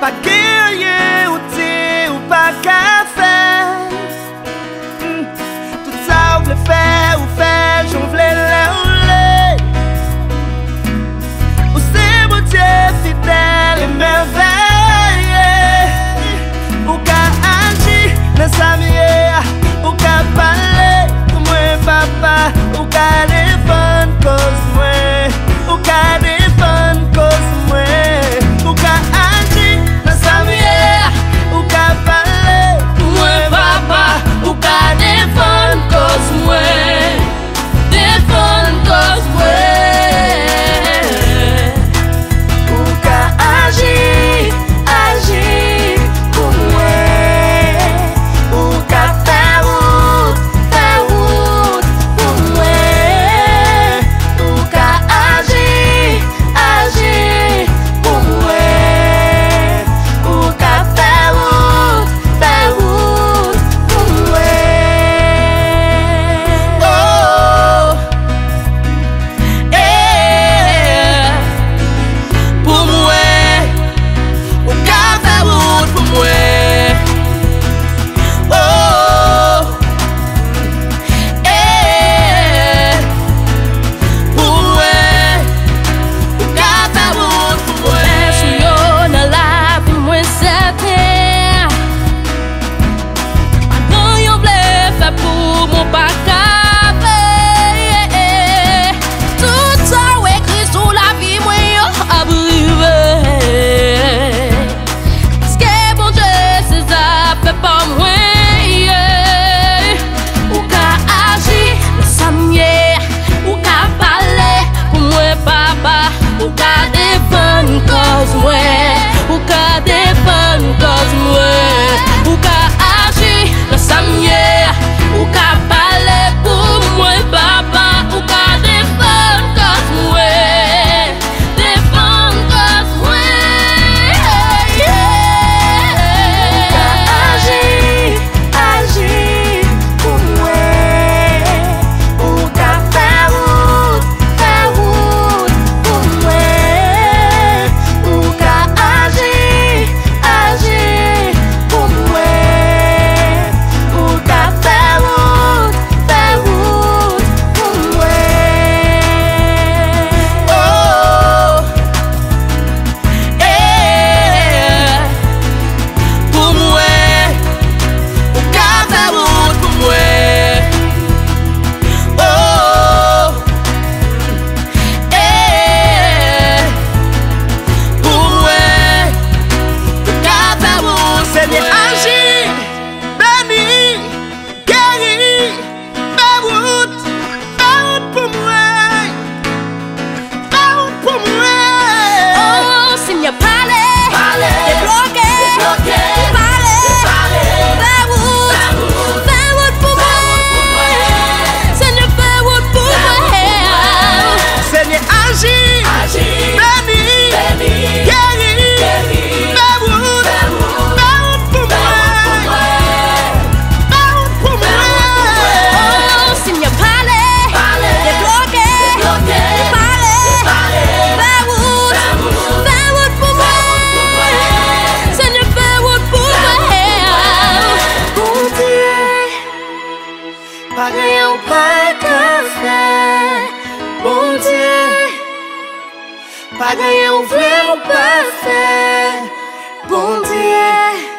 Pa genye ou ti ou pa ka fè. Tout sa ou vle fè, ou fè, j'on vle lè ou lè. Ou se bon Dieu fidèle et merveilleux. Ou ka agi nan sa miye, ou ka pale pou mwen papa, ou ka defend cause mwen, ou ka defend cause mwen, ou ka agi nan sa miye, ou ka pale pou mwen papa, ou ka defend cause mwen, defend cause mwen, ou ka agi, agi pou mwen, ou ka fè route pou mwen, ou ka agi, agi pou mwen, ou ka fè route pou mwen. Oh, pour moi, ou ka fè route pour moi. Oh, pour moi, ou ka fè route pour moi. Sou yo nan la pou mwen certain. Anan yo vle fè pou moun pa ka fè. Tout sa ou ekri sou la vi mwen yo abrive. Paske bon Dieu se sa fè pa mwen. Ou ka agi nan sa miye, ou ka pale pou mwen papa, ou ka defend cause mwen, ou ka defend cause mwen, ou ka agi nan sa miye, ou ka pale pou mwen papa, ou ka defend cause mwen, defend cause mwen. Ou ka agi, agi pou mwen, ou ka fè route pou mwen, ou ka agi, agi pou mwen, ou ka fè route pou mwen. Oh, pour moi, ou ka fè route pour moi. Oh, pour moi, ou ka fè route. Seigneur agit, béni, guéri, fè route pour moi, fè route pour moi. Oh, Seigneur, parle, débloqué, parle, fais route pour moi. Seigneur, fais route pour moi. Seigneur agit, béni, guéri, fè route pour moi, fè route pour moi. Oh, Seigneur, parle, débloqué, parle, fais route pour moi. Seigneur, fais route pour moi. Bon Dieu, pas rien ou pas qu'à faire. Bon Dieu, pas rien ou vrai ou pas faire. Bon Dieu.